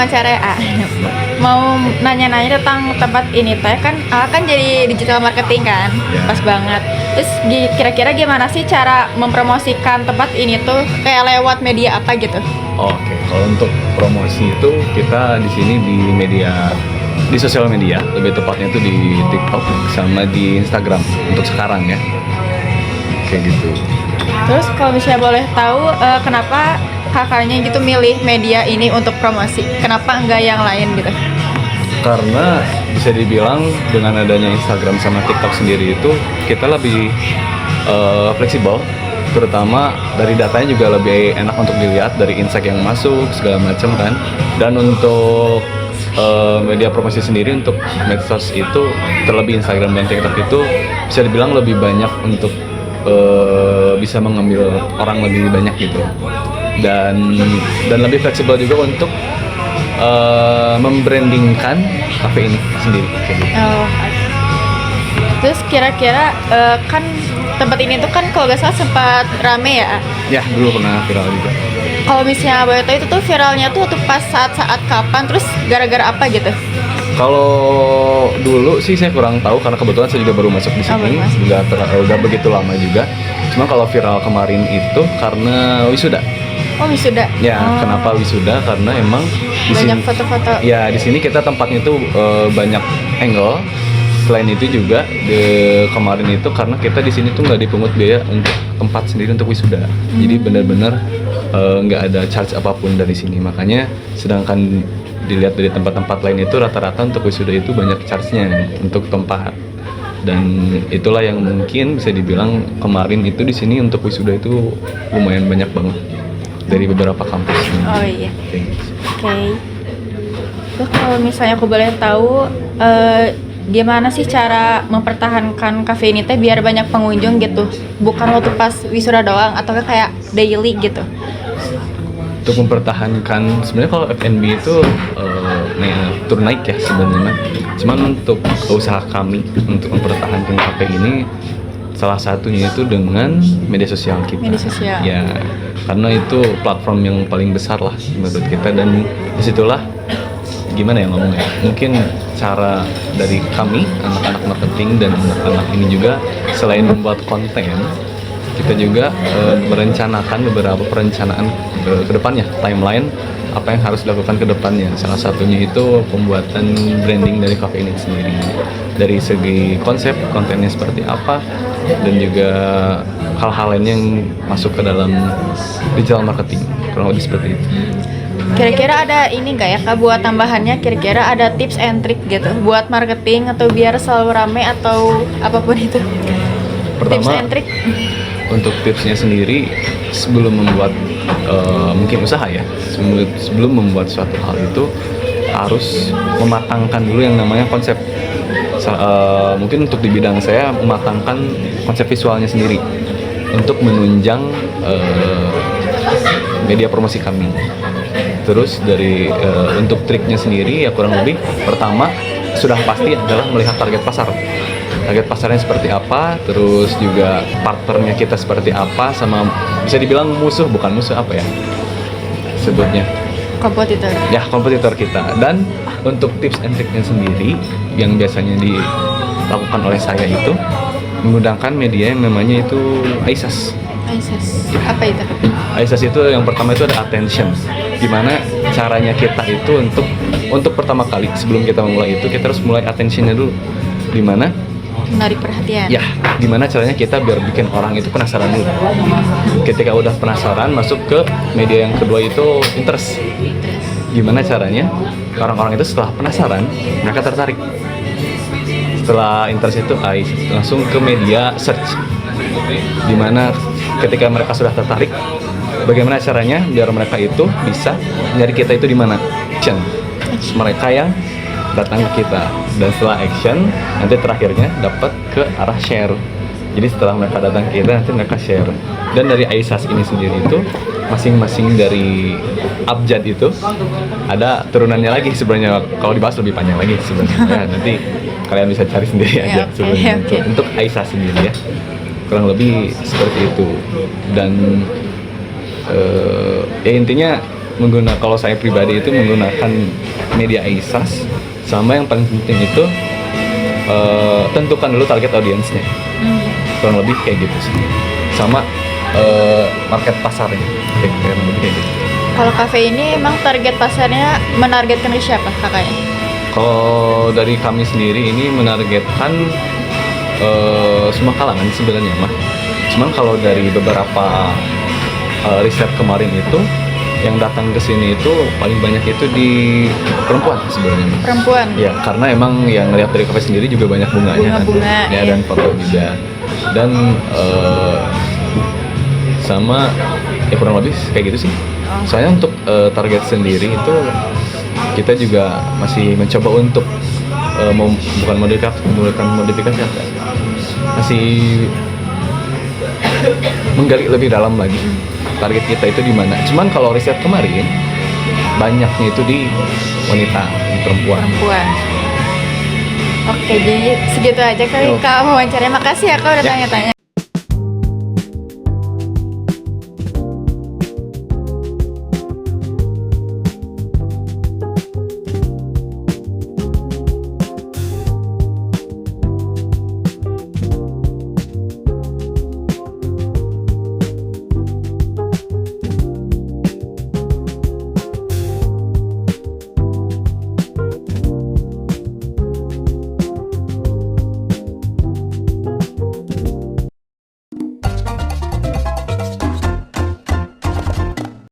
diwawancara ya. Mau nanya-nanya tentang tempat ini teh kan kan jadi digital marketing kan. Ya. Pas banget. Terus kira-kira gimana sih cara mempromosikan tempat ini tuh kayak lewat media apa gitu? Oke, kalau untuk promosi itu kita di sini di sosial media, lebih tepatnya itu di TikTok sama di Instagram untuk sekarang ya. Kayak gitu. Terus kalau misalnya boleh tahu kenapa kakaknya gitu milih media ini untuk promosi? Kenapa enggak yang lain gitu? Karena bisa dibilang dengan adanya Instagram sama TikTok sendiri itu kita lebih fleksibel, terutama dari datanya juga lebih enak untuk dilihat dari insight yang masuk segala macam kan. Dan untuk media promosi sendiri untuk medsos itu terlebih Instagram dan TikTok itu bisa dibilang lebih banyak untuk bisa mengambil orang lebih banyak gitu, dan lebih fleksibel juga untuk membrandingkan kafe ini sendiri kayak gitu. Oh, terus kira-kira kan tempat ini tuh kan kalau nggak salah sempat rame ya. Ya, dulu pernah viral juga. Kalau misalnya Abah itu tuh viralnya tuh waktu pas saat kapan, terus gara-gara apa gitu? Kalau dulu sih saya kurang tahu karena kebetulan saya juga baru masuk di sini, nggak begitu lama juga. Cuma kalau viral kemarin itu karena wisuda. Oh, wisuda. Ya, kenapa wisuda? Karena emang di Banyak sini, foto-foto. ya di sini kita tempatnya itu banyak angle. Selain itu juga kemarin itu karena kita di sini tuh nggak dipungut biaya untuk tempat sendiri untuk wisuda. Jadi benar-benar nggak ada charge apapun dari sini. Makanya sedangkan dilihat dari tempat-tempat lain itu rata-rata untuk wisuda itu banyak charge-nya untuk tempat. Dan itulah yang mungkin bisa dibilang kemarin itu di sini untuk wisuda itu lumayan banyak banget dari beberapa kampus. Oh iya. Oke. Terus kalau misalnya aku boleh tahu gimana sih cara mempertahankan kafe ini teh biar banyak pengunjung gitu? Bukan waktu pas wisuda doang atau kayak daily gitu? Untuk mempertahankan sebenarnya kalau F&B itu turun naik ya sebenarnya. Cuman untuk usaha kami untuk mempertahankan kafe ini salah satunya itu dengan media sosial kita. Media sosial. Ya, karena itu platform yang paling besar lah menurut kita, dan disitulah gimana ya ngomongnya. Mungkin cara dari kami anak-anak marketing dan anak-anak ini juga selain membuat konten, kita juga merencanakan beberapa perencanaan ke depannya, timeline apa yang harus dilakukan ke depannya. Salah satunya itu pembuatan branding dari cafe ini sendiri. Dari segi konsep, kontennya seperti apa, dan juga hal-hal lain yang masuk ke dalam digital marketing. Kurang lebih seperti itu. Kira-kira ada ini nggak ya Kak buat tambahannya, kira-kira ada tips and trick gitu buat marketing atau biar selalu rame atau apapun itu? Tips Pertama, and trick? untuk tipsnya sendiri sebelum membuat mungkin usaha ya, sebelum membuat suatu hal itu harus mematangkan dulu yang namanya konsep. Mungkin untuk di bidang saya mematangkan konsep visualnya sendiri untuk menunjang media promosi kami. Terus dari untuk triknya sendiri ya kurang lebih pertama sudah pasti adalah melihat target pasar. Target pasarnya seperti apa, terus juga partnernya kita seperti apa, sama bisa dibilang musuh, bukan musuh apa ya sebutnya, Kompetitor. ya kompetitor kita. Dan untuk tips and triknya sendiri yang biasanya dilakukan oleh saya itu menggunakan media yang namanya itu AISAS. ISIS. Apa itu? AISAS itu yang pertama itu ada attention. Gimana caranya kita itu untuk pertama kali sebelum kita memulai itu kita harus mulai attentionnya dulu. Dimana Menarik perhatian. ya, gimana caranya kita biar bikin orang itu penasaran dulu. Ketika udah penasaran, masuk ke media yang kedua itu interest. Gimana caranya orang-orang itu setelah penasaran, mereka tertarik. Setelah interest itu langsung ke media search. Dimana ketika mereka sudah tertarik, bagaimana caranya biar mereka itu bisa nyari kita itu di mana? Action. Mereka yang datang ke kita, dan setelah action nanti terakhirnya dapat ke arah share. Jadi setelah mereka datang ke kita nanti mereka share. Dan dari AISAS ini sendiri itu masing-masing dari abjad itu ada turunannya lagi sebenarnya. Kalau dibahas lebih panjang lagi sebenarnya. Nanti kalian bisa cari sendiri aja sebenarnya. Untuk AISAS sendiri ya kurang lebih seperti itu. Dan ya intinya kalau saya pribadi itu menggunakan media AISAS, sama yang paling penting itu tentukan dulu target audiensnya, kurang lebih kayak gitu sih, sama market pasarnya kurang lebih kayak gitu. Kalau kafe ini emang target pasarnya menargetkan ke siapa kakaknya? Kalau dari kami sendiri ini menargetkan semua kalangan sebenarnya mah. Cuman kalau dari beberapa riset kemarin itu yang datang ke sini itu paling banyak itu di perempuan sebenarnya. Perempuan. Ya, karena emang yang lihat dari kafe sendiri juga banyak bunganya Bunga-bunga, kan. Ya, iya. dan foto juga. Dan sama ya kurang lebih kayak gitu sih. Soalnya untuk target sendiri itu kita juga masih mencoba untuk bukan modifikasi apa, masih menggali lebih dalam lagi target kita itu di mana. Cuman kalau riset kemarin banyaknya itu di wanita, di perempuan. Oke, jadi segitu aja kali Yo. Kak wawancaranya. Makasih ya Kak udah Ya. tanya-tanya.